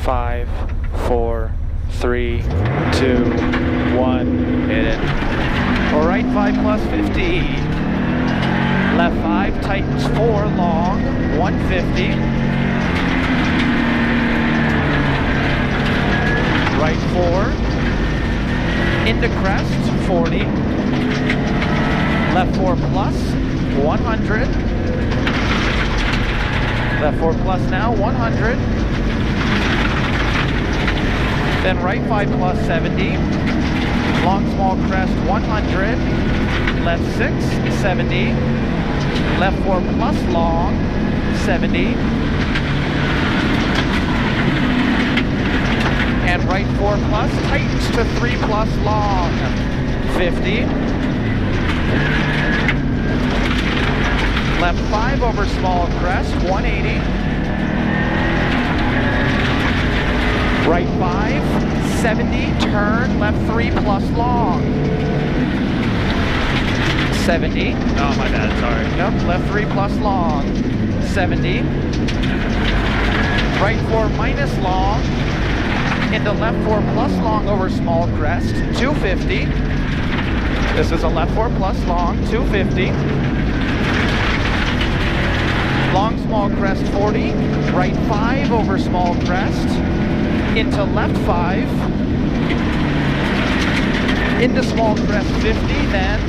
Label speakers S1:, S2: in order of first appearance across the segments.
S1: Five, 4, 3, 2, 1, hit it. All right, 5 plus 50. Left 5, tightens 4, long, 150. Right 4, into crest, 40. Left 4 plus, 100. Left 4 plus now, 100. Then right 5 plus 70. Long small crest, 100. Left 6, 70. Left 4 plus long, 70. And right 4 plus, tightens to 3 plus long, 50. Left 5 over small crest, 180. Right 5, 70, turn, left 3 plus long. 70.
S2: Oh, my bad, sorry.
S1: Yep, left 3 plus long. 70. Right 4 minus long. Into left 4 plus long over small crest, 250. This is a left 4 plus long, 250. Long small crest, 40. Right 5 over small crest. Into left 5, into small crest 50, then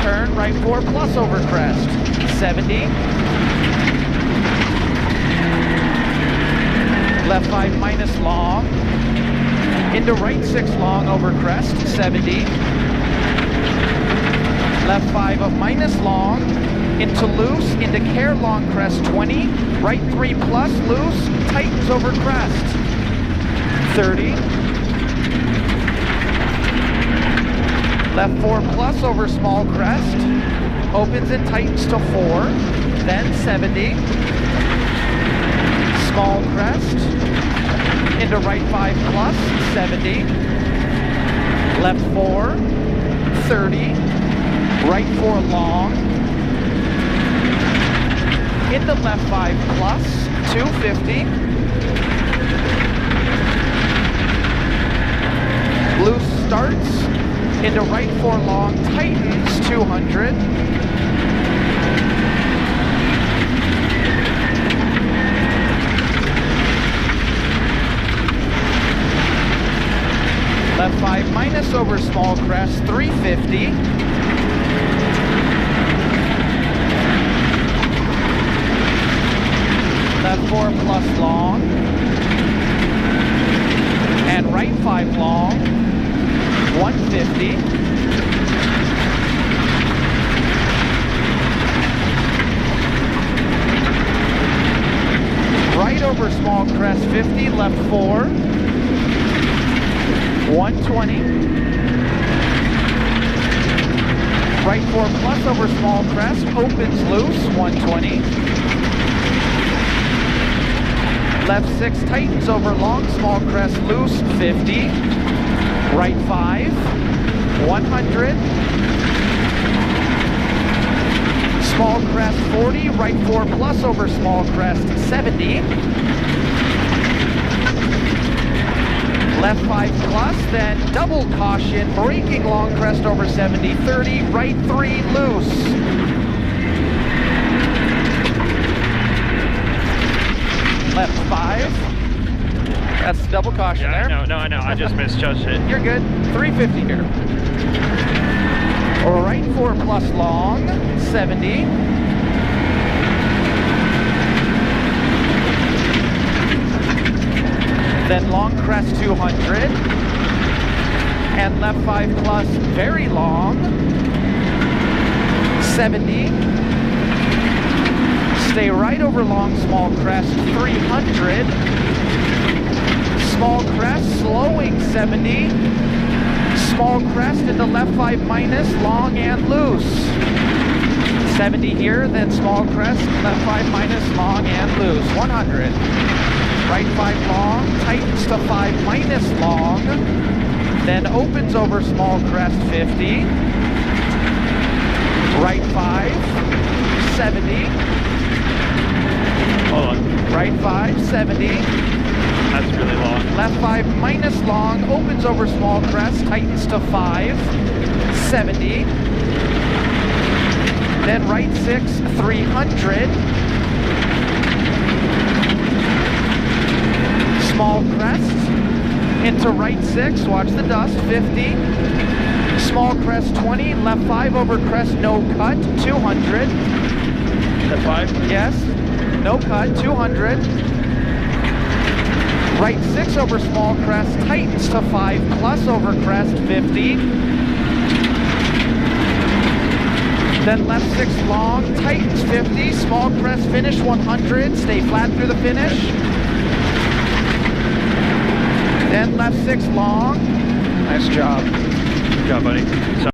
S1: turn right 4 plus over crest, 70. Left 5 minus long, into right 6 long over crest, 70. Left 5 of minus long, into loose, into care long crest 20, right 3 plus loose, tightens over crest. 30. Left 4 plus over small crest. Opens and tightens to 4. Then 70. Small crest. Into right 5 plus. 70. Left 4. 30. Right 4 long. Into left 5 plus. 250. Loose starts, into right 4 long, tightens, 200. Left 5 minus over small crest, 350. Left 4 plus long. And right 5 long. 150. Right over small crest 50, left 4. 120. Right 4 plus over small crest, opens loose, 120. Left 6 tightens over long small crest, loose, 50. Right 5, 100. Small crest 40, right 4 plus over small crest 70. Left 5 plus, then double caution, braking long crest over 70, 30, right 3 loose. Left 5. That's double caution there.
S2: No, I know. I just misjudged it.
S1: You're good. 350 here. All right, 4 plus long, 70. Then long crest 200. And left 5 plus very long, 70. Stay right over long small crest 300. Small crest, slowing 70. Small crest into left 5 minus, long and loose. 70 here, then small crest, left 5 minus, long and loose. 100. Right 5 long, tightens to 5 minus long. Then opens over small crest 50. Right 5, 70.
S2: Hold on.
S1: Right 5, 70.
S2: That's really long.
S1: Left 5 minus long, opens over small crest, tightens to 5, 70. Then right 6, 300. Small crest, into right 6, watch the dust, 50. Small crest 20, left 5 over crest, no cut, 200.
S2: That 5?
S1: Yes, no cut, 200. Right 6 over small crest, tightens to 5 plus over crest, 50. Then left 6 long, tightens 50, small crest finish 100, stay flat through the finish. Then left 6 long. Nice job.
S2: Good job, buddy.